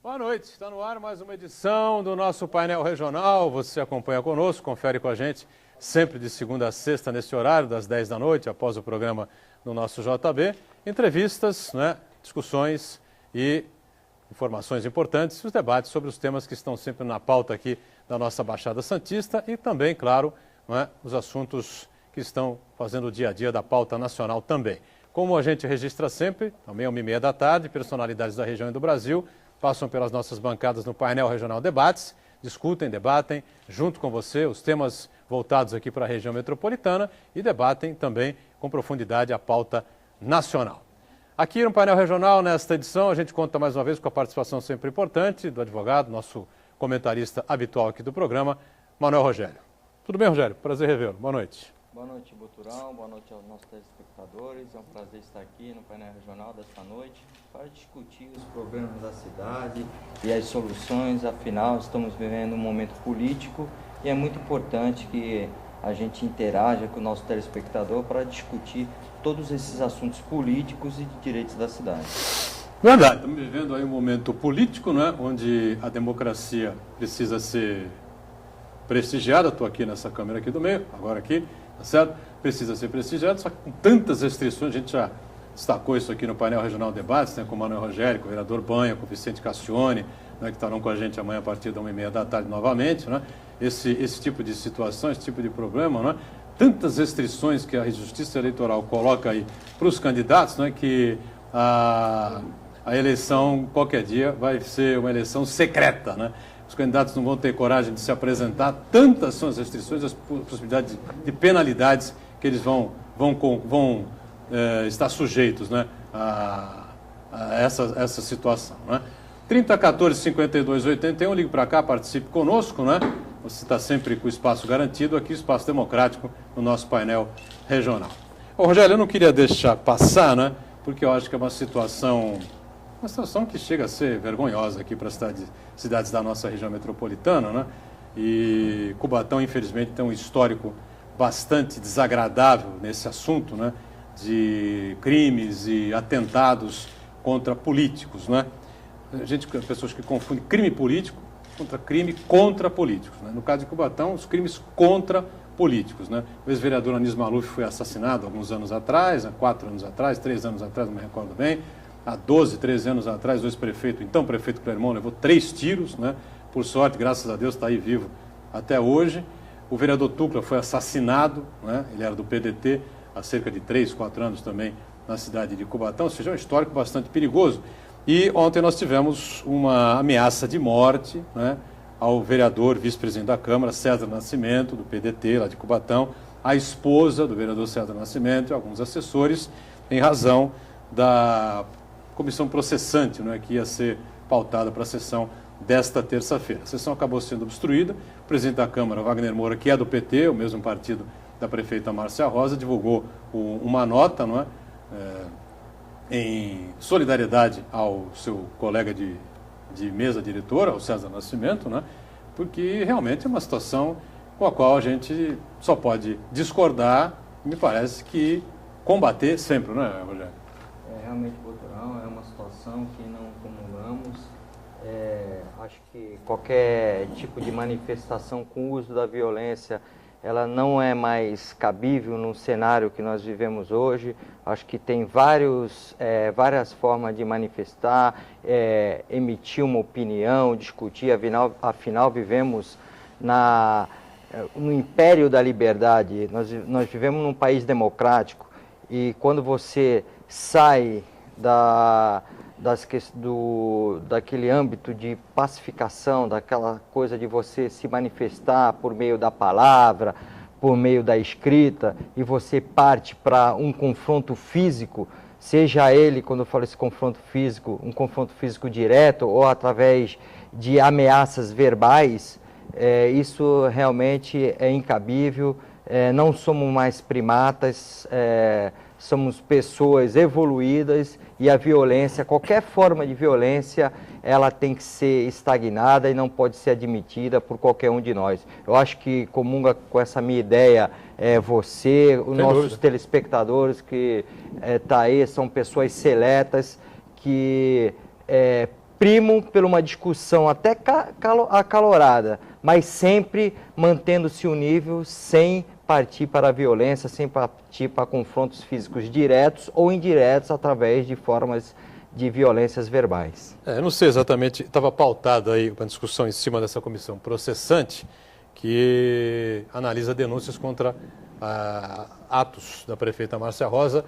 Boa noite, está no ar mais uma edição do nosso painel regional. Você acompanha conosco, confere com a gente sempre de segunda a sexta nesse horário, das 10 da noite, após o programa no nosso JB. Entrevistas, discussões e informações importantes e os debates sobre os temas que estão sempre na pauta aqui da nossa Baixada Santista e também, claro, os assuntos que estão fazendo o dia a dia da pauta nacional também. Como a gente registra sempre, também às 1h30 da tarde, personalidades da região e do Brasil passam pelas nossas bancadas no painel regional Debates, discutem, debatem junto com você os temas voltados aqui para a região metropolitana e debatem também com profundidade a pauta nacional. Aqui no painel regional, nesta edição, a gente conta mais uma vez com a participação sempre importante do advogado, nosso comentarista habitual aqui do programa, Manuel Rogério. Tudo bem, Rogério? Prazer revê-lo. Boa noite. Boa noite, Boturão. Boa noite aos nossos telespectadores. É um prazer estar aqui no painel regional desta noite para discutir os problemas da cidade e as soluções. Afinal, estamos vivendo um momento político e é muito importante que a gente interaja com o nosso telespectador para discutir todos esses assuntos políticos e de direitos da cidade. Verdade. Estamos vivendo aí um momento político, onde a democracia precisa ser prestigiada. Estou aqui nessa câmera aqui do meio, agora aqui. Tá certo? Precisa ser prestigiado, só que com tantas restrições, a gente já destacou isso aqui no painel regional Debates, com o Manuel Rogério, com o vereador Banha, com o Vicente Castione, que estarão com a gente amanhã a partir da 1h30 da tarde novamente, esse tipo de situação, esse tipo de problema, tantas restrições que a Justiça Eleitoral coloca aí para os candidatos, que a eleição qualquer dia vai ser uma eleição secreta, Os candidatos não vão ter coragem de se apresentar, tantas são as restrições, as possibilidades de penalidades que eles vão estar sujeitos a essa situação. 3014-5281, ligue para cá, participe conosco, Você está sempre com o espaço garantido, aqui espaço democrático no nosso painel regional. Ô, Rogério, eu não queria deixar passar, porque eu acho que é uma situação que chega a ser vergonhosa aqui para as cidades da nossa região metropolitana, E Cubatão, infelizmente, tem um histórico bastante desagradável nesse assunto, de crimes e atentados contra políticos, Pessoas que confundem crime político contra crime contra políticos, No caso de Cubatão, os crimes contra políticos, O ex-vereador Anísio Maluf foi assassinado alguns anos atrás, 4 anos atrás, 3 anos atrás, não me recordo bem. Há 12, 13 anos atrás, o ex-prefeito, então prefeito Clermont, levou 3 tiros, Por sorte, graças a Deus, está aí vivo até hoje. O vereador Tucla foi assassinado, Ele era do PDT, há cerca de 3, 4 anos também, na cidade de Cubatão, ou seja, é um histórico bastante perigoso. E ontem nós tivemos uma ameaça de morte, ao vereador, vice-presidente da Câmara, César Nascimento, do PDT, lá de Cubatão, a esposa do vereador César Nascimento e alguns assessores, em razão da comissão processante, que ia ser pautada para a sessão desta terça-feira. A sessão acabou sendo obstruída. O presidente da Câmara, Wagner Moura, que é do PT, o mesmo partido da prefeita Márcia Rosa, divulgou uma nota, em solidariedade ao seu colega de mesa diretora, ao César Nascimento, porque realmente é uma situação com a qual a gente só pode discordar e me parece que combater sempre, Rogério? Realmente, Boturão, é uma situação que não comungamos. Acho que qualquer tipo de manifestação com uso da violência, ela não é mais cabível no cenário que nós vivemos hoje. Acho que tem várias formas de manifestar, emitir uma opinião, discutir. Afinal vivemos no império da liberdade. Nós vivemos num país democrático e quando você sai daquele âmbito de pacificação, daquela coisa de você se manifestar por meio da palavra, por meio da escrita, e você parte para um confronto físico, seja ele, quando eu falo esse confronto físico, um confronto físico direto ou através de ameaças verbais, isso realmente é incabível. Não somos mais primatas, somos pessoas evoluídas e a violência, qualquer forma de violência, ela tem que ser estagnada e não pode ser admitida por qualquer um de nós. Eu acho que comunga com essa minha ideia você, os nossos telespectadores que tá aí, são pessoas seletas que primam por uma discussão até acalorada, mas sempre mantendo-se o nível sem partir para a violência, sem partir para confrontos físicos diretos ou indiretos através de formas de violências verbais. Eu não sei exatamente, estava pautada aí uma discussão em cima dessa comissão processante que analisa denúncias contra atos da prefeita Márcia Rosa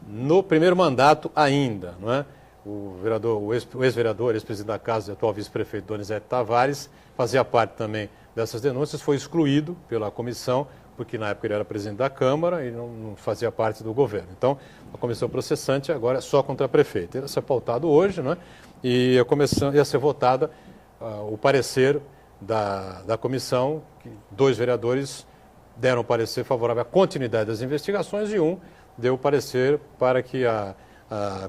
no primeiro mandato ainda, não é? O ex-vereador, ex-presidente da Casa e atual vice-prefeito Donizete Tavares fazia parte também dessas denúncias, foi excluído pela comissão, porque na época ele era presidente da Câmara e não fazia parte do governo. Então, a comissão processante agora é só contra a prefeita. Ia ser pautado hoje, né? E a comissão ia ser votada o parecer da comissão, que 2 vereadores deram parecer favorável à continuidade das investigações e um deu parecer para que a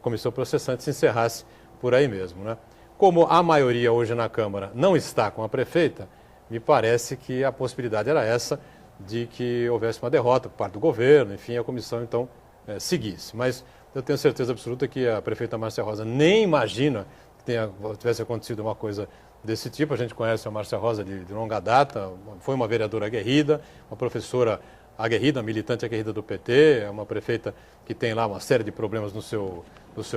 comissão processante se encerrasse por aí mesmo, né? Como a maioria hoje na Câmara não está com a prefeita, me parece que a possibilidade era essa, de que houvesse uma derrota por parte do governo, enfim, a comissão então seguisse. Mas eu tenho certeza absoluta que a prefeita Márcia Rosa nem imagina que tivesse acontecido uma coisa desse tipo. A gente conhece a Márcia Rosa de longa data, foi uma vereadora aguerrida, uma professora aguerrida, militante aguerrida do PT, é uma prefeita que tem lá uma série de problemas no seu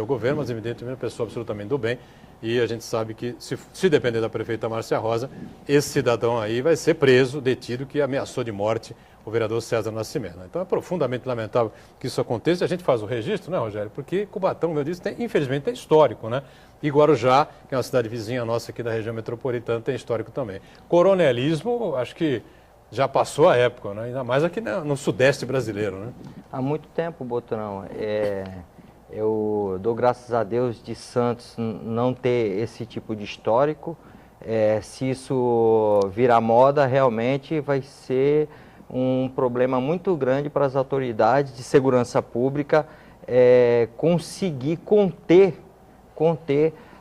governo, mas evidentemente uma pessoa absolutamente do bem. E a gente sabe que, se depender da prefeita Márcia Rosa, esse cidadão aí vai ser preso, detido, que ameaçou de morte o vereador César Nascimento. Então é profundamente lamentável que isso aconteça. A gente faz o registro, né, Rogério? Porque Cubatão, como eu disse, infelizmente é histórico, né? E Guarujá, que é uma cidade vizinha nossa aqui da região metropolitana, tem histórico também. Coronelismo, acho que já passou a época, né? Ainda mais aqui no sudeste brasileiro, né? Há muito tempo, Botrão. Eu dou graças a Deus de Santos não ter esse tipo de histórico. Se isso virar moda, realmente vai ser um problema muito grande para as autoridades de segurança pública conseguir conter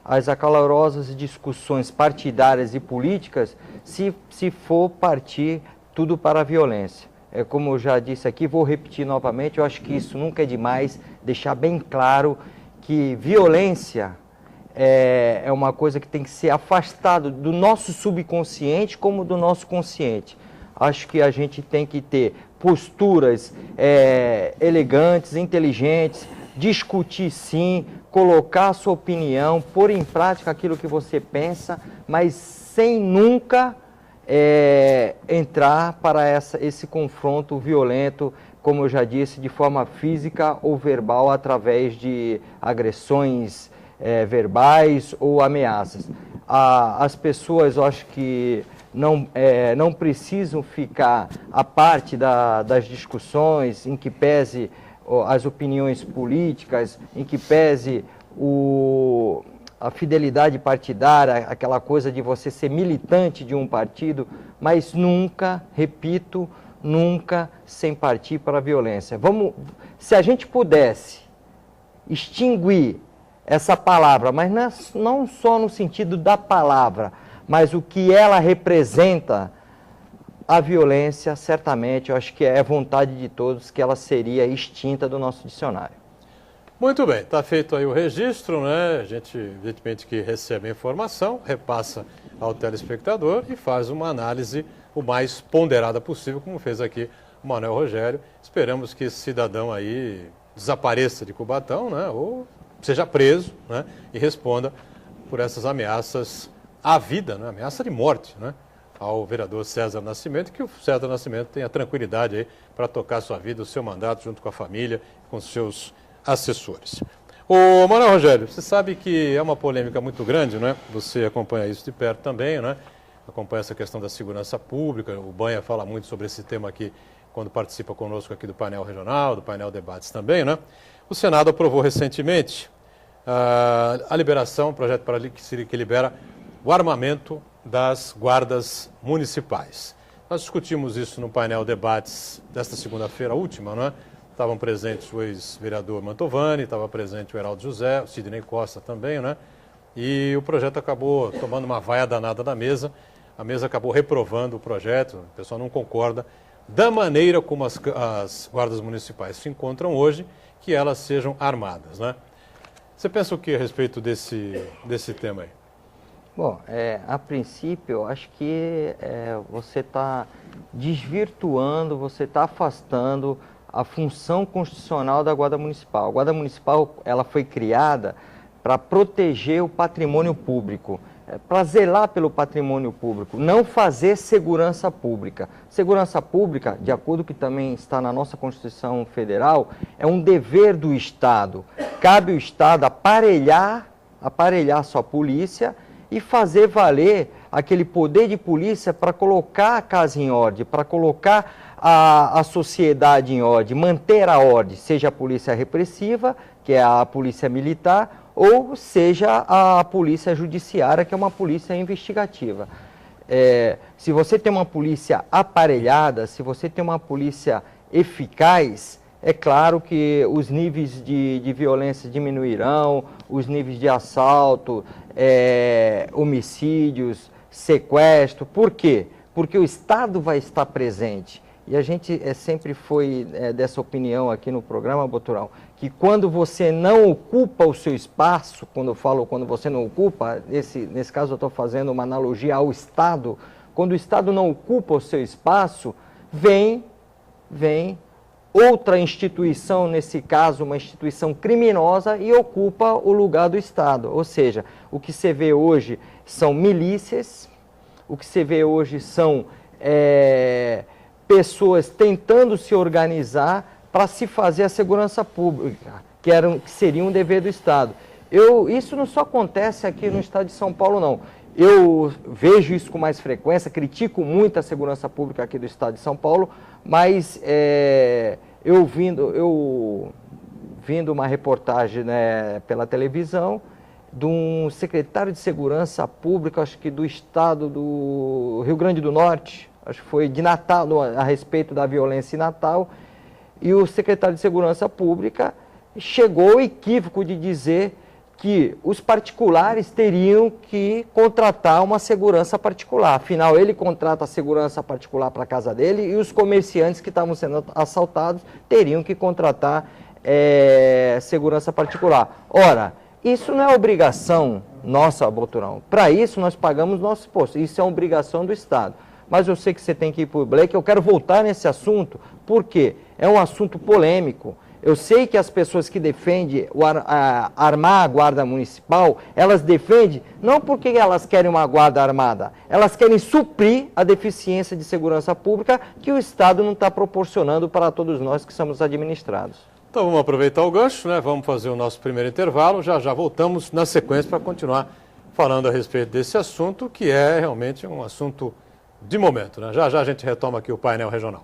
as acalorosas discussões partidárias e políticas se for partir tudo para a violência. Como eu já disse aqui, vou repetir novamente, eu acho que isso nunca é demais, deixar bem claro que violência é uma coisa que tem que ser afastada do nosso subconsciente como do nosso consciente. Acho que a gente tem que ter posturas elegantes, inteligentes, discutir sim, colocar a sua opinião, pôr em prática aquilo que você pensa, mas sem nunca entrar para esse confronto violento, como eu já disse, de forma física ou verbal, através de agressões verbais ou ameaças. As pessoas, eu acho que não precisam ficar à parte das discussões, em que pese as opiniões políticas, em que pese a fidelidade partidária, aquela coisa de você ser militante de um partido, mas nunca, repito, nunca sem partir para a violência. Se a gente pudesse extinguir essa palavra, mas não só no sentido da palavra, mas o que ela representa, a violência, certamente, eu acho que é vontade de todos que ela seria extinta do nosso dicionário. Muito bem, está feito aí o registro, né? A gente, evidentemente, que recebe a informação, repassa ao telespectador e faz uma análise o mais ponderada possível, como fez aqui o Manuel Rogério. Esperamos que esse cidadão aí desapareça de Cubatão, né? Ou seja preso, né? E responda por essas ameaças à vida, né? Ameaça de morte, né? Ao vereador César Nascimento, que o César Nascimento tenha tranquilidade aí para tocar a sua vida, o seu mandato, junto com a família, com os seus assessores. Ô Manuel Rogério, você sabe que é uma polêmica muito grande, né? Você acompanha isso de perto também, né? Acompanha essa questão da segurança pública, o Banha fala muito sobre esse tema aqui quando participa conosco aqui do painel regional, do painel debates também, né? O Senado aprovou recentemente a liberação, um projeto para que libera o armamento das guardas municipais. Nós discutimos isso no painel debates desta segunda-feira última, não é? Estavam presentes o ex-vereador Mantovani, estava presente o Heraldo José, o Sidney Costa também, né? E o projeto acabou tomando uma vaia danada da mesa. A mesa acabou reprovando o projeto, o pessoal não concorda da maneira como as guardas municipais se encontram hoje, que elas sejam armadas, né? Você pensa o que a respeito desse tema aí? Bom, a princípio, eu acho que você está desvirtuando, você está afastando a função constitucional da Guarda Municipal. A Guarda Municipal, ela foi criada para proteger o patrimônio público, para zelar pelo patrimônio público, não fazer segurança pública. Segurança pública, de acordo com o que também está na nossa Constituição Federal, é um dever do Estado. Cabe ao Estado aparelhar sua polícia e fazer valer aquele poder de polícia para colocar a casa em ordem, para colocar a sociedade em ordem, manter a ordem, seja a polícia repressiva, que é a polícia militar, ou seja a polícia judiciária, que é uma polícia investigativa. Se você tem uma polícia aparelhada, se você tem uma polícia eficaz, é claro que os níveis de violência diminuirão, os níveis de assalto, homicídios, sequestro. Por quê? Porque o Estado vai estar presente. E a gente sempre foi dessa opinião aqui no programa, Boturão, que quando você não ocupa o seu espaço, quando eu falo quando você não ocupa, nesse caso eu estou fazendo uma analogia ao Estado, quando o Estado não ocupa o seu espaço, vem outra instituição, nesse caso uma instituição criminosa, e ocupa o lugar do Estado. Ou seja, o que você vê hoje são milícias, o que você vê hoje são pessoas tentando se organizar para se fazer a segurança pública, que seria um dever do Estado. Isso não só acontece aqui no Estado de São Paulo, não. Eu vejo isso com mais frequência, critico muito a segurança pública aqui do Estado de São Paulo, mas eu vindo uma reportagem, né, pela televisão de um secretário de Segurança Pública, acho que do Estado do Rio Grande do Norte, acho que foi de Natal, a respeito da violência em Natal, e o secretário de Segurança Pública chegou ao equívoco de dizer que os particulares teriam que contratar uma segurança particular. Afinal, ele contrata a segurança particular para a casa dele e os comerciantes que estavam sendo assaltados teriam que contratar segurança particular. Ora, isso não é obrigação nossa, Boturão. Para isso, nós pagamos nosso imposto. Isso é uma obrigação do Estado. Mas eu sei que você tem que ir para o Blake. Eu quero voltar nesse assunto, porque é um assunto polêmico. Eu sei que as pessoas que defendem armar a Guarda Municipal, elas defendem não porque elas querem uma guarda armada, elas querem suprir a deficiência de segurança pública que o Estado não está proporcionando para todos nós que somos administrados. Então vamos aproveitar o gancho, né? Vamos fazer o nosso primeiro intervalo, já voltamos na sequência para continuar falando a respeito desse assunto, que é realmente um assunto de momento, né? Já a gente retoma aqui o painel regional.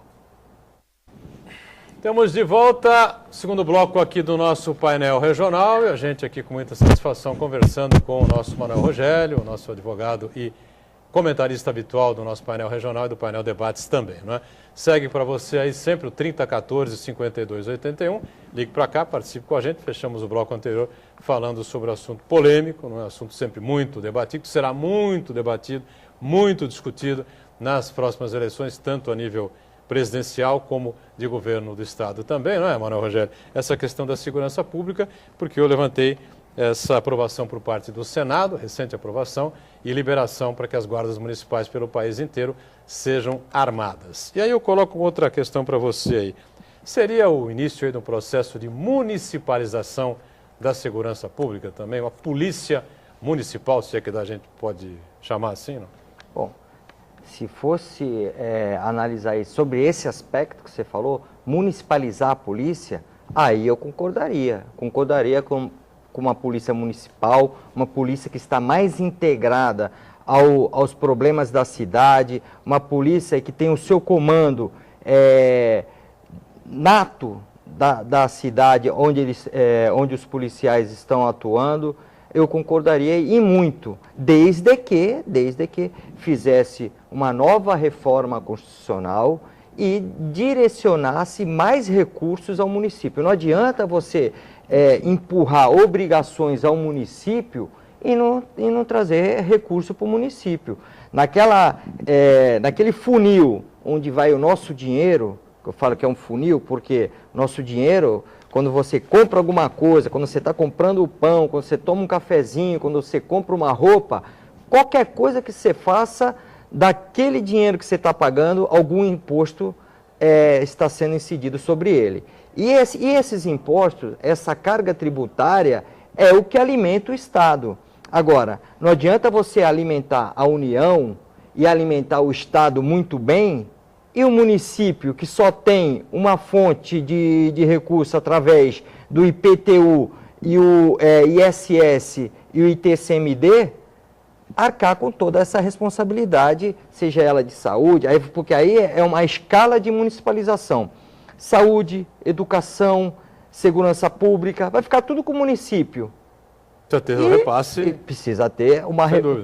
Temos de volta o segundo bloco aqui do nosso painel regional e a gente aqui com muita satisfação conversando com o nosso Manuel Rogério, o nosso advogado e comentarista habitual do nosso painel regional e do painel Debates também, não é? Segue para você aí sempre o 3014-5281, ligue para cá, participe com a gente, fechamos o bloco anterior falando sobre o assunto polêmico, não é? Assunto sempre muito debatido, que será muito debatido, muito discutido nas próximas eleições, tanto a nível presidencial como de governo do Estado também, não é, Manuel Rogério? Essa questão da segurança pública, porque eu levantei essa aprovação por parte do Senado, recente aprovação, e liberação para que as guardas municipais pelo país inteiro sejam armadas. E aí eu coloco outra questão para você aí. Seria o início aí de um processo de municipalização da segurança pública também, uma polícia municipal, se é que a gente pode chamar assim, não? Bom, se fosse analisar isso, sobre esse aspecto que você falou, municipalizar a polícia, aí eu concordaria com uma polícia municipal, uma polícia que está mais integrada aos problemas da cidade, uma polícia que tem o seu comando nato da cidade onde os policiais estão atuando. Eu concordaria e muito, desde que fizesse uma nova reforma constitucional e direcionasse mais recursos ao município. Não adianta você empurrar obrigações ao município e não trazer recurso para o município. Naquele funil onde vai o nosso dinheiro, eu falo que é um funil porque nosso dinheiro, quando você compra alguma coisa, quando você está comprando o pão, quando você toma um cafezinho, quando você compra uma roupa, qualquer coisa que você faça, daquele dinheiro que você está pagando, algum imposto está sendo incidido sobre ele. E esses impostos, essa carga tributária, é o que alimenta o Estado. Agora, não adianta você alimentar a União e alimentar o Estado muito bem, e o município que só tem uma fonte de recurso através do IPTU e o ISS e o ITCMD, arcar com toda essa responsabilidade, seja ela de saúde, porque aí é uma escala de municipalização. Saúde, educação, segurança pública, vai ficar tudo com o município. Precisa ter um repasse. E precisa ter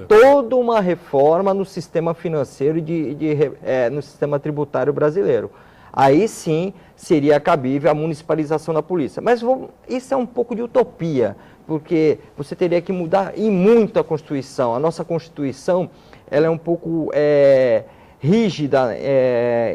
toda uma reforma no sistema financeiro e no sistema tributário brasileiro. Aí sim seria cabível a municipalização da polícia. Mas isso é um pouco de utopia, porque você teria que mudar e muito a Constituição. A nossa Constituição ela é um pouco rígida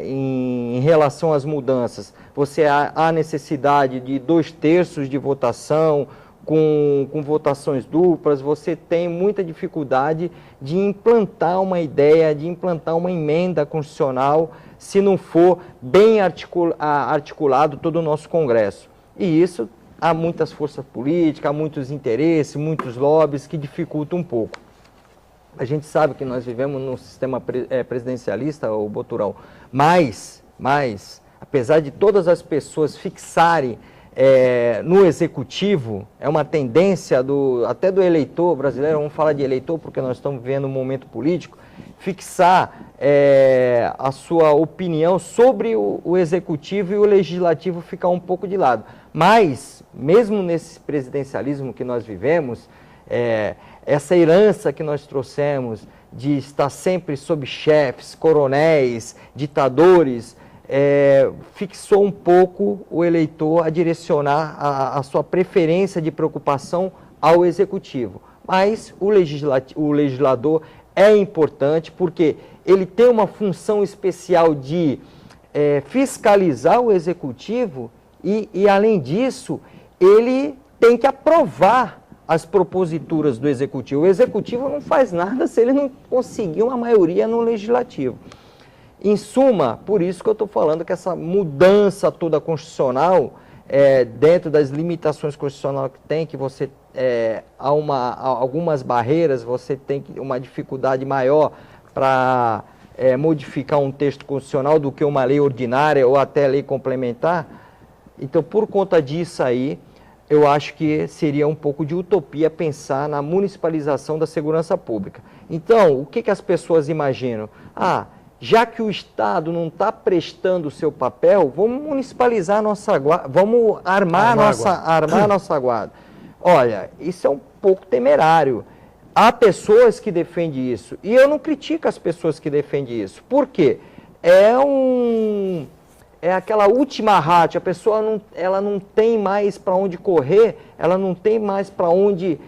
em relação às mudanças. Você há necessidade de 2/3 de votação, com votações duplas, você tem muita dificuldade de implantar uma ideia, de implantar uma emenda constitucional, se não for bem articulado todo o nosso Congresso. E isso, há muitas forças políticas, há muitos interesses, muitos lobbies que dificultam um pouco. A gente sabe que nós vivemos num sistema presidencialista, o Boturão, mas, apesar de todas as pessoas fixarem no executivo, é uma tendência até do eleitor brasileiro, vamos falar de eleitor porque nós estamos vivendo um momento político, fixar a sua opinião sobre o executivo e o legislativo ficar um pouco de lado. Mas, mesmo nesse presidencialismo que nós vivemos, essa herança que nós trouxemos de estar sempre sob chefes, coronéis, ditadores, fixou um pouco o eleitor a direcionar a sua preferência de preocupação ao executivo. Mas o legislador é importante porque ele tem uma função especial de fiscalizar o executivo e, além disso, ele tem que aprovar as proposituras do executivo. O executivo não faz nada se ele não conseguir uma maioria no legislativo. Em suma, por isso que eu estou falando que essa mudança toda constitucional, dentro das limitações constitucionais que tem, que você há algumas barreiras, você tem uma dificuldade maior para modificar um texto constitucional do que uma lei ordinária ou até lei complementar. Então, por conta disso aí, eu acho que seria um pouco de utopia pensar na municipalização da segurança pública. Então, o que as pessoas imaginam? Já que o Estado não está prestando o seu papel, vamos municipalizar a nossa guarda, vamos armar a nossa guarda. Olha, isso é um pouco temerário. Há pessoas que defendem isso, e eu não critico as pessoas que defendem isso. Por quê? É aquela última rádio, a pessoa ela não tem mais para onde correr, ela não tem mais para onde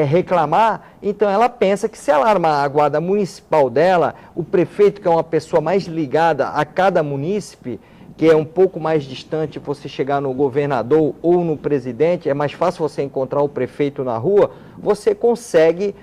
reclamar, então ela pensa que se ela armar a guarda municipal dela, o prefeito, que é uma pessoa mais ligada a cada munícipe, que é um pouco mais distante, você chegar no governador ou no presidente, é mais fácil você encontrar o prefeito na rua, você consegue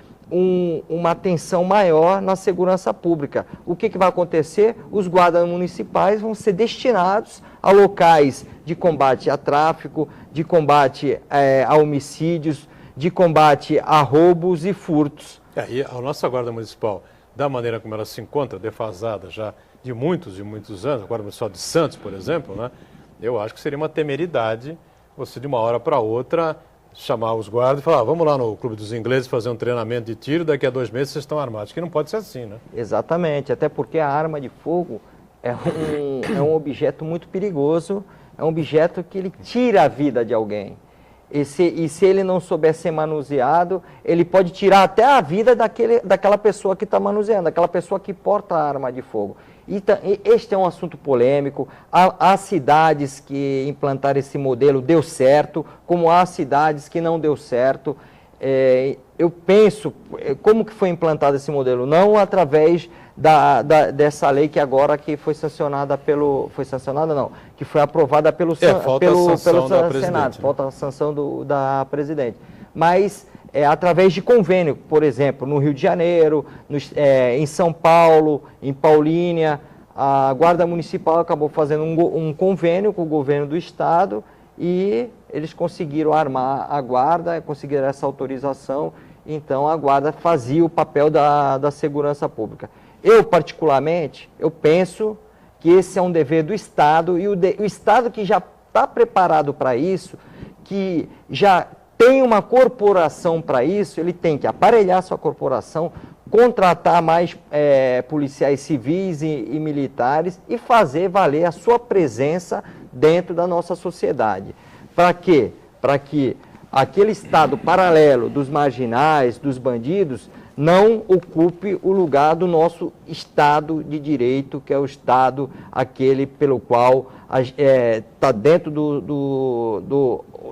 uma atenção maior na segurança pública. O que vai acontecer? Os guardas municipais vão ser destinados a locais de combate a tráfico, de combate a homicídios, de combate a roubos e furtos. E a nossa Guarda Municipal, da maneira como ela se encontra, defasada já de muitos anos, a Guarda Municipal de Santos, por exemplo, né, eu acho que seria uma temeridade você, de uma hora para outra, chamar os guardas e falar, vamos lá no Clube dos Ingleses fazer um treinamento de tiro, daqui a 2 meses vocês estão armados. Que não pode ser assim, né? Exatamente, até porque a arma de fogo é um objeto muito perigoso, é um objeto que ele tira a vida de alguém. E se ele não souber ser manuseado, ele pode tirar até a vida daquela pessoa que está manuseando, daquela pessoa que porta a arma de fogo. Este é um assunto polêmico. Há cidades que implantaram esse modelo, deu certo, como há cidades que não deu certo. Eu penso, como que foi implantado esse modelo? Não através dessa lei que agora que foi sancionada que foi aprovada pelo Senado. Falta a sanção da presidente. Mas através de convênio, por exemplo, no Rio de Janeiro, em São Paulo, em Paulínia, a Guarda Municipal acabou fazendo um convênio com o governo do estado e eles conseguiram armar a guarda, conseguiram essa autorização, então a guarda fazia o papel da segurança pública. Eu, particularmente, eu penso que esse é um dever do Estado, e o Estado que já está preparado para isso, que já tem uma corporação para isso, ele tem que aparelhar sua corporação, contratar mais policiais civis e militares e fazer valer a sua presença dentro da nossa sociedade. Para quê? Para que aquele Estado paralelo dos marginais, dos bandidos, não ocupe o lugar do nosso Estado de Direito, que é o Estado aquele pelo qual está dentro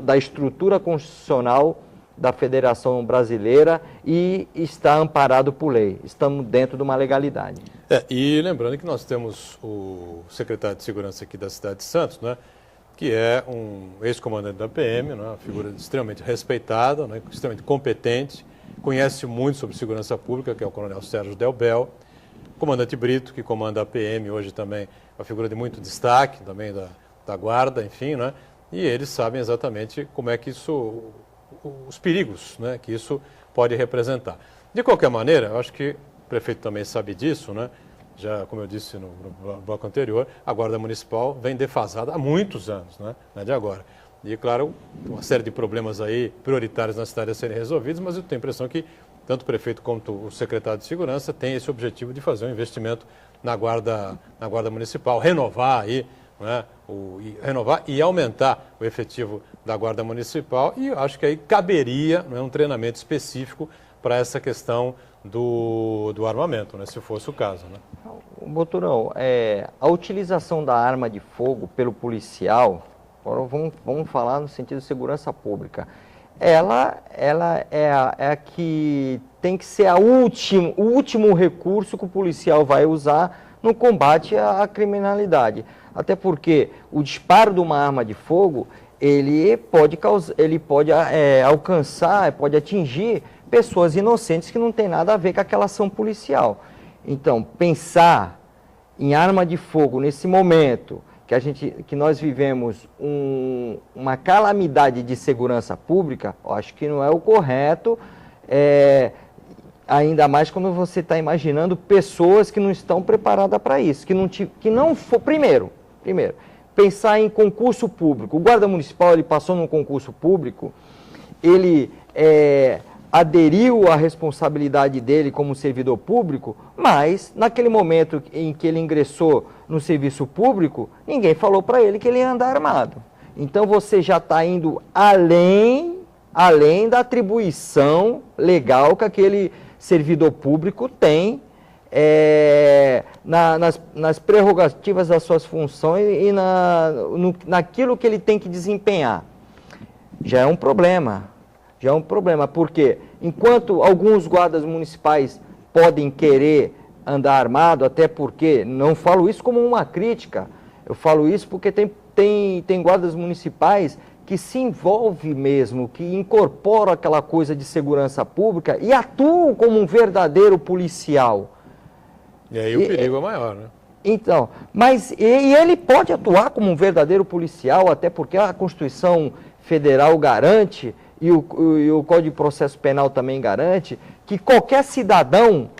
da estrutura constitucional da Federação Brasileira e está amparado por lei. Estamos dentro de uma legalidade. E lembrando que nós temos o secretário de Segurança aqui da cidade de Santos, né, que é um ex-comandante da PM, né, uma figura extremamente respeitada, né, extremamente competente, conhece muito sobre segurança pública, que é o coronel Sérgio Delbel, comandante Brito, que comanda a PM, hoje também uma figura de muito destaque, também da guarda, enfim, né? E eles sabem exatamente como é que isso, os perigos, né, que isso pode representar. De qualquer maneira, eu acho que o prefeito também sabe disso, né? Já, como eu disse no bloco anterior, a Guarda Municipal vem defasada há muitos anos, né? Não é de agora. E, claro, uma série de problemas aí prioritários na cidade a serem resolvidos, mas eu tenho a impressão que tanto o prefeito quanto o secretário de Segurança têm esse objetivo de fazer um investimento na Guarda Municipal, renovar aí, né, renovar e aumentar o efetivo da Guarda Municipal, e eu acho que aí caberia, né, um treinamento específico para essa questão do armamento, né, se fosse o caso. Né? Boturão, a utilização da arma de fogo pelo policial, agora vamos falar no sentido de segurança pública, ela é a que tem que ser o último recurso que o policial vai usar no combate à criminalidade. Até porque o disparo de uma arma de fogo, ele pode alcançar, pode atingir pessoas inocentes que não tem nada a ver com aquela ação policial. Então, pensar em arma de fogo nesse momento que nós vivemos uma calamidade de segurança pública, eu acho que não é o correto, ainda mais quando você está imaginando pessoas que não estão preparadas para isso, que não for, primeiro, pensar em concurso público. O guarda municipal, ele passou num concurso público, ele aderiu à responsabilidade dele como servidor público, mas naquele momento em que ele ingressou no serviço público, ninguém falou para ele que ele ia andar armado. Então você já está indo além da atribuição legal que aquele servidor público tem nas prerrogativas das suas funções e naquilo que ele tem que desempenhar. Já é um problema, porque enquanto alguns guardas municipais podem querer andar armado, até porque, não falo isso como uma crítica, eu falo isso porque tem guardas municipais que se envolvem mesmo, que incorporam aquela coisa de segurança pública e atuam como um verdadeiro policial. E aí o perigo é maior, né? Então, mas ele pode atuar como um verdadeiro policial, até porque a Constituição Federal garante, e o Código de Processo Penal também garante, que qualquer cidadão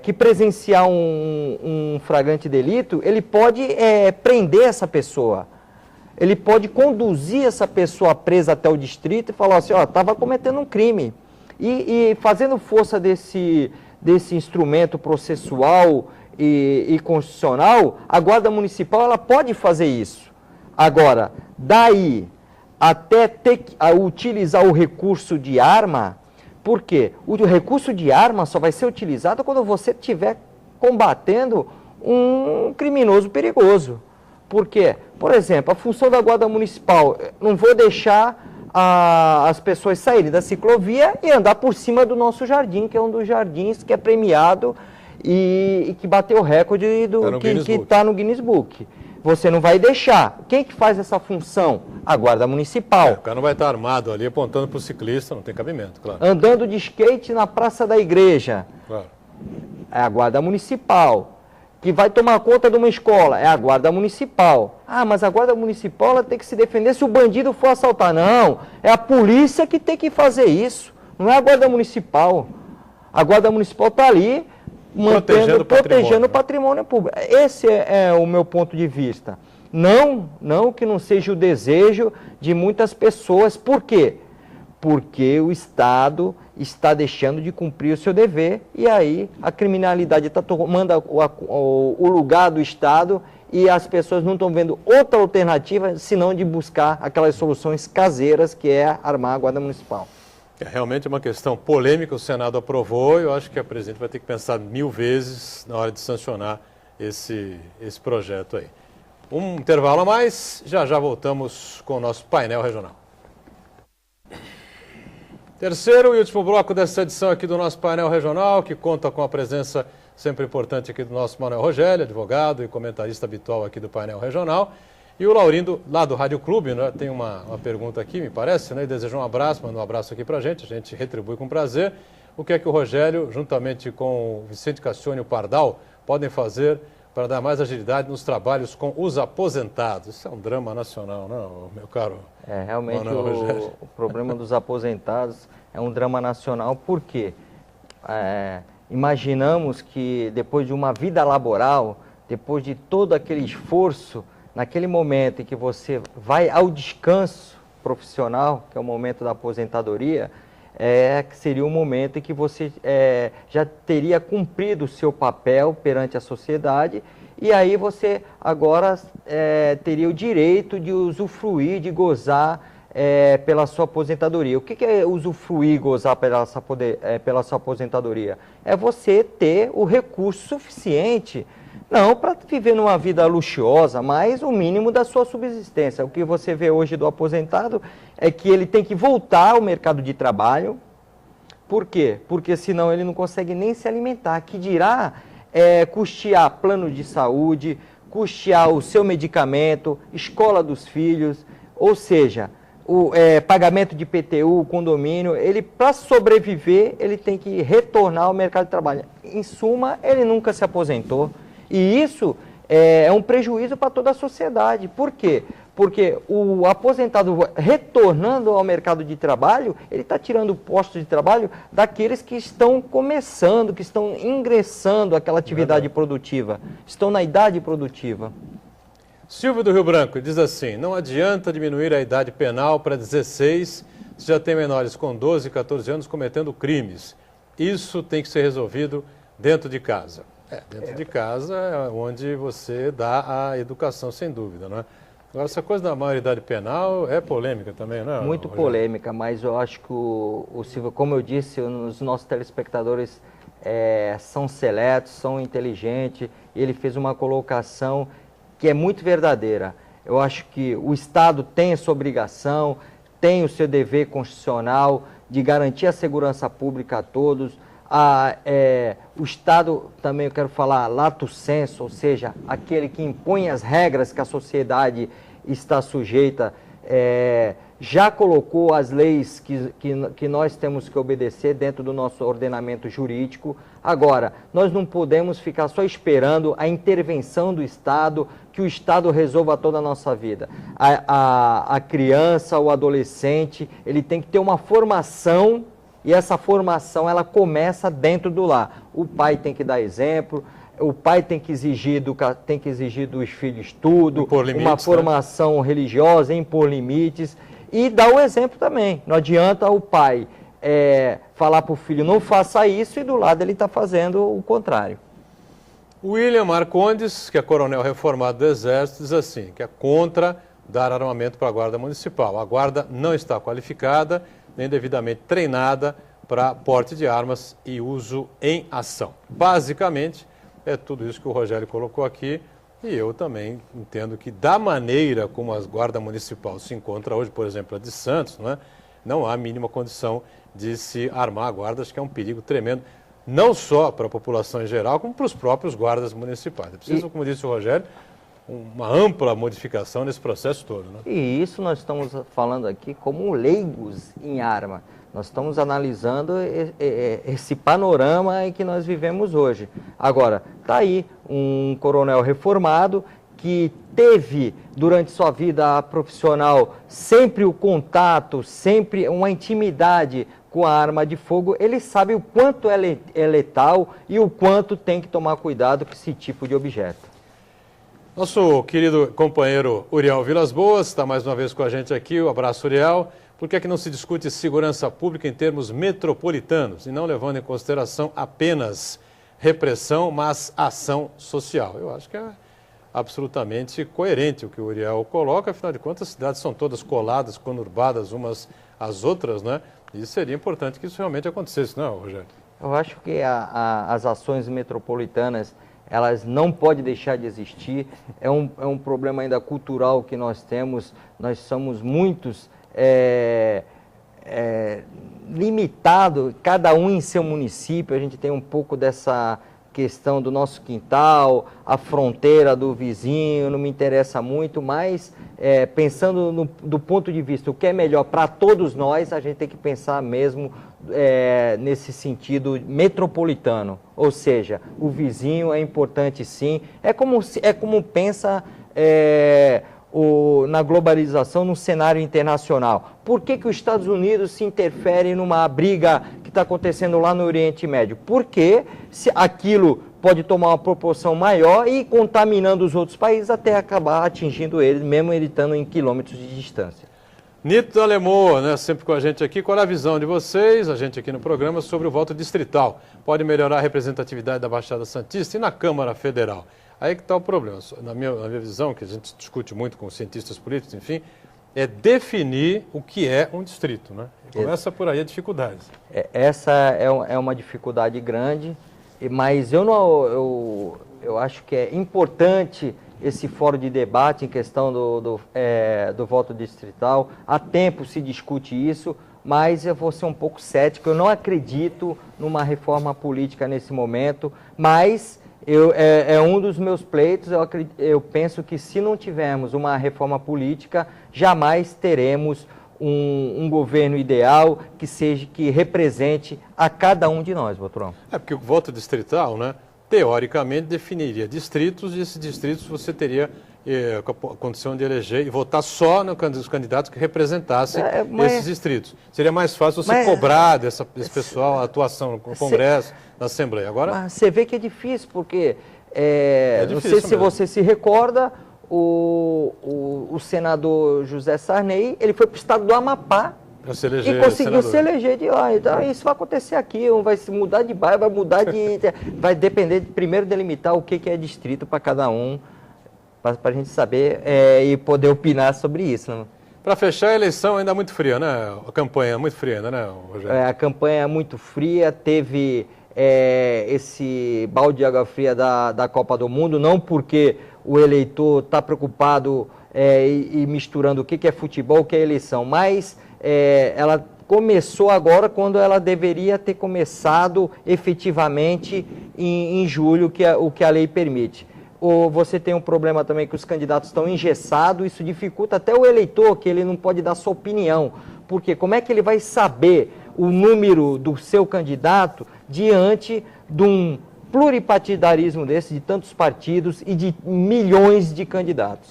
que presenciar um flagrante delito, ele pode prender essa pessoa. Ele pode conduzir essa pessoa presa até o distrito e falar assim, estava cometendo um crime. E fazendo força desse instrumento processual e constitucional, a Guarda Municipal ela pode fazer isso. Agora, daí até ter que utilizar o recurso de arma, por quê? O recurso de arma só vai ser utilizado quando você estiver combatendo um criminoso perigoso. Por quê? Por exemplo, a função da Guarda Municipal, não vou deixar as pessoas saírem da ciclovia e andar por cima do nosso jardim, que é um dos jardins que é premiado e que bateu o recorde que está no Guinness Book. Você não vai deixar. Quem que faz essa função? A Guarda Municipal. O cara não vai estar armado ali apontando para o ciclista, não tem cabimento, claro. Andando de skate na Praça da Igreja. Claro. É a Guarda Municipal. Que vai tomar conta de uma escola. É a Guarda Municipal. Ah, mas a Guarda Municipal ela tem que se defender se o bandido for assaltar. Não, é a polícia que tem que fazer isso. Não é a Guarda Municipal. A Guarda Municipal está ali protegendo o patrimônio público. Esse é o meu ponto de vista. Não que não seja o desejo de muitas pessoas. Por quê? Porque o Estado está deixando de cumprir o seu dever e aí a criminalidade está tomando o lugar do Estado e as pessoas não estão vendo outra alternativa senão de buscar aquelas soluções caseiras que é armar a Guarda Municipal. É realmente uma questão polêmica, o Senado aprovou e eu acho que a presidente vai ter que pensar 1000 vezes na hora de sancionar esse projeto aí. Um intervalo a mais, já voltamos com o nosso painel regional. Terceiro e último bloco dessa edição aqui do nosso painel regional, que conta com a presença sempre importante aqui do nosso Manuel Rogério, advogado e comentarista habitual aqui do painel regional. E o Laurindo, lá do Rádio Clube, né, tem uma pergunta aqui, me parece, né, e deseja um abraço, manda um abraço aqui pra a gente retribui com prazer. O que é que o Rogério, juntamente com o Vicente Cassione e o Pardal, podem fazer para dar mais agilidade nos trabalhos com os aposentados? Isso é um drama nacional, não, meu caro? Realmente o problema dos aposentados é um drama nacional, porque imaginamos que depois de uma vida laboral, depois de todo aquele esforço, naquele momento em que você vai ao descanso profissional, que é o momento da aposentadoria, que seria um momento em que você já teria cumprido o seu papel perante a sociedade e aí você agora teria o direito de usufruir, de gozar pela sua aposentadoria. O que é usufruir e gozar pela sua aposentadoria? É você ter o recurso suficiente, não para viver numa vida luxuosa, mas o mínimo da sua subsistência. O que você vê hoje do aposentado é que ele tem que voltar ao mercado de trabalho. Por quê? Porque senão ele não consegue nem se alimentar. Que dirá custear plano de saúde, custear o seu medicamento, escola dos filhos, ou seja, o pagamento de IPTU, condomínio. Ele, para sobreviver, ele tem que retornar ao mercado de trabalho. Em suma, ele nunca se aposentou. E isso é um prejuízo para toda a sociedade. Por quê? Porque o aposentado retornando ao mercado de trabalho, ele está tirando postos de trabalho daqueles que estão começando, que estão ingressando àquela atividade produtiva, estão na idade produtiva. Silvio do Rio Branco diz assim: não adianta diminuir a idade penal para 16 se já tem menores com 12 e 14 anos cometendo crimes. Isso tem que ser resolvido dentro de casa. Dentro de casa é onde você dá a educação, sem dúvida, não é? Agora, essa coisa da maioridade penal é polêmica também, não é? Muito polêmica, mas eu acho que o Silvio, como eu disse, os nossos telespectadores são seletos, são inteligentes, e ele fez uma colocação que é muito verdadeira. Eu acho que o Estado tem a sua obrigação, tem o seu dever constitucional de garantir a segurança pública a todos. O Estado, também eu quero falar, lato sensu, ou seja, aquele que impõe as regras que a sociedade está sujeita, já colocou as leis que nós temos que obedecer dentro do nosso ordenamento jurídico. Agora, nós não podemos ficar só esperando a intervenção do Estado, que o Estado resolva toda a nossa vida. A criança, o adolescente, ele tem que ter uma formação. E essa formação, ela começa dentro do lar. O pai tem que dar exemplo, o pai tem que exigir dos filhos tudo, uma formação religiosa, impor limites e dar o exemplo também. Não adianta o pai falar para o filho, não faça isso, e do lado ele está fazendo o contrário. William Marcondes, que é coronel reformado do Exército, diz assim, que é contra dar armamento para a Guarda Municipal. A Guarda não está qualificada, nem devidamente treinada para porte de armas e uso em ação. Basicamente, é tudo isso que o Rogério colocou aqui, e eu também entendo que da maneira como a Guarda Municipal se encontra hoje, por exemplo, a de Santos, não há a mínima condição de se armar a guarda. Acho que é um perigo tremendo, não só para a população em geral, como para os próprios guardas municipais. É preciso, como disse o Rogério, uma ampla modificação nesse processo todo, né? E isso nós estamos falando aqui como leigos em arma. Nós estamos analisando esse panorama em que nós vivemos hoje. Agora, está aí um coronel reformado que teve, durante sua vida profissional, sempre o contato, sempre uma intimidade com a arma de fogo. Ele sabe o quanto é letal e o quanto tem que tomar cuidado com esse tipo de objeto. Nosso querido companheiro Uriel Vilas Boas está mais uma vez com a gente aqui. Um abraço, Uriel. Por que é que não se discute segurança pública em termos metropolitanos e não levando em consideração apenas repressão, mas ação social? Eu acho que é absolutamente coerente o que o Uriel coloca, afinal de contas as cidades são todas coladas, conurbadas umas às outras, né? E seria importante que isso realmente acontecesse, não, Rogério? Eu acho que as ações metropolitanas, elas não podem deixar de existir. É um problema ainda cultural que nós temos. Nós somos muitos limitados, cada um em seu município. A gente tem um pouco dessa questão do nosso quintal, a fronteira do vizinho, não me interessa muito, mas pensando do ponto de vista o que é melhor para todos nós, a gente tem que pensar mesmo nesse sentido metropolitano, ou seja, o vizinho é importante sim, é como pensa na globalização no cenário internacional. Por que os Estados Unidos se interferem numa briga que está acontecendo lá no Oriente Médio? Porque aquilo pode tomar uma proporção maior e ir contaminando os outros países até acabar atingindo eles, mesmo ele estando em quilômetros de distância. Nito Alemoa, né, sempre com a gente aqui. Qual é a visão de vocês, a gente aqui no programa, sobre o voto distrital? Pode melhorar a representatividade da Baixada Santista e na Câmara Federal? Aí que está o problema. Na minha visão, que a gente discute muito com cientistas políticos, enfim, é definir o que é um distrito, né? E começa por aí a dificuldade. Essa é uma dificuldade grande, mas eu acho que é importante esse fórum de debate em questão do voto distrital. Há tempo se discute isso, mas eu vou ser um pouco cético. Eu não acredito numa reforma política nesse momento, mas é um dos meus pleitos. Eu penso que se não tivermos uma reforma política, jamais teremos um governo ideal que represente a cada um de nós, Boturão. Porque o voto distrital, né, teoricamente definiria distritos, e esses distritos você teria a condição de eleger e votar só nos candidatos que representassem esses distritos. Seria mais fácil você cobrar desse pessoal a atuação no Congresso, na Assembleia. Agora, você vê que é difícil, porque difícil não sei se mesmo. Você se recorda, o senador José Sarney, ele foi para o estado do Amapá e conseguiu se eleger de lá. Então, isso vai acontecer aqui, vai se mudar de bairro, vai depender de primeiro delimitar o que é distrito para cada um, para a gente saber e poder opinar sobre isso. Né? Para fechar, a eleição ainda muito fria, né? A campanha muito fria ainda, né, Rogério? A campanha é muito fria, teve esse balde de água fria da Copa do Mundo, não porque o eleitor está preocupado e misturando o que é futebol, o que é eleição, mas ela começou agora quando ela deveria ter começado efetivamente em julho, o que a lei permite. Você tem um problema também que os candidatos estão engessados, isso dificulta até o eleitor, que ele não pode dar sua opinião, porque como é que ele vai saber o número do seu candidato diante de um pluripartidarismo desse, de tantos partidos e de milhões de candidatos?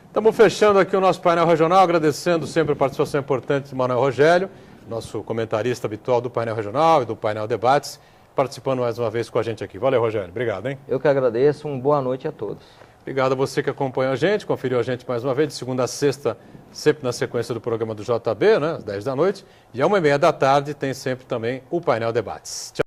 Estamos fechando aqui o nosso painel regional, agradecendo sempre a participação importante de Manuel Rogério, nosso comentarista habitual do painel regional e do painel debates, participando mais uma vez com a gente aqui. Valeu, Rogério. Obrigado, hein? Eu que agradeço. Uma boa noite a todos. Obrigado a você que acompanha a gente, conferiu a gente mais uma vez, de segunda a sexta, sempre na sequência do programa do JB, né, às 10 da noite. E às 1h30 da tarde tem sempre também o painel debates. Tchau.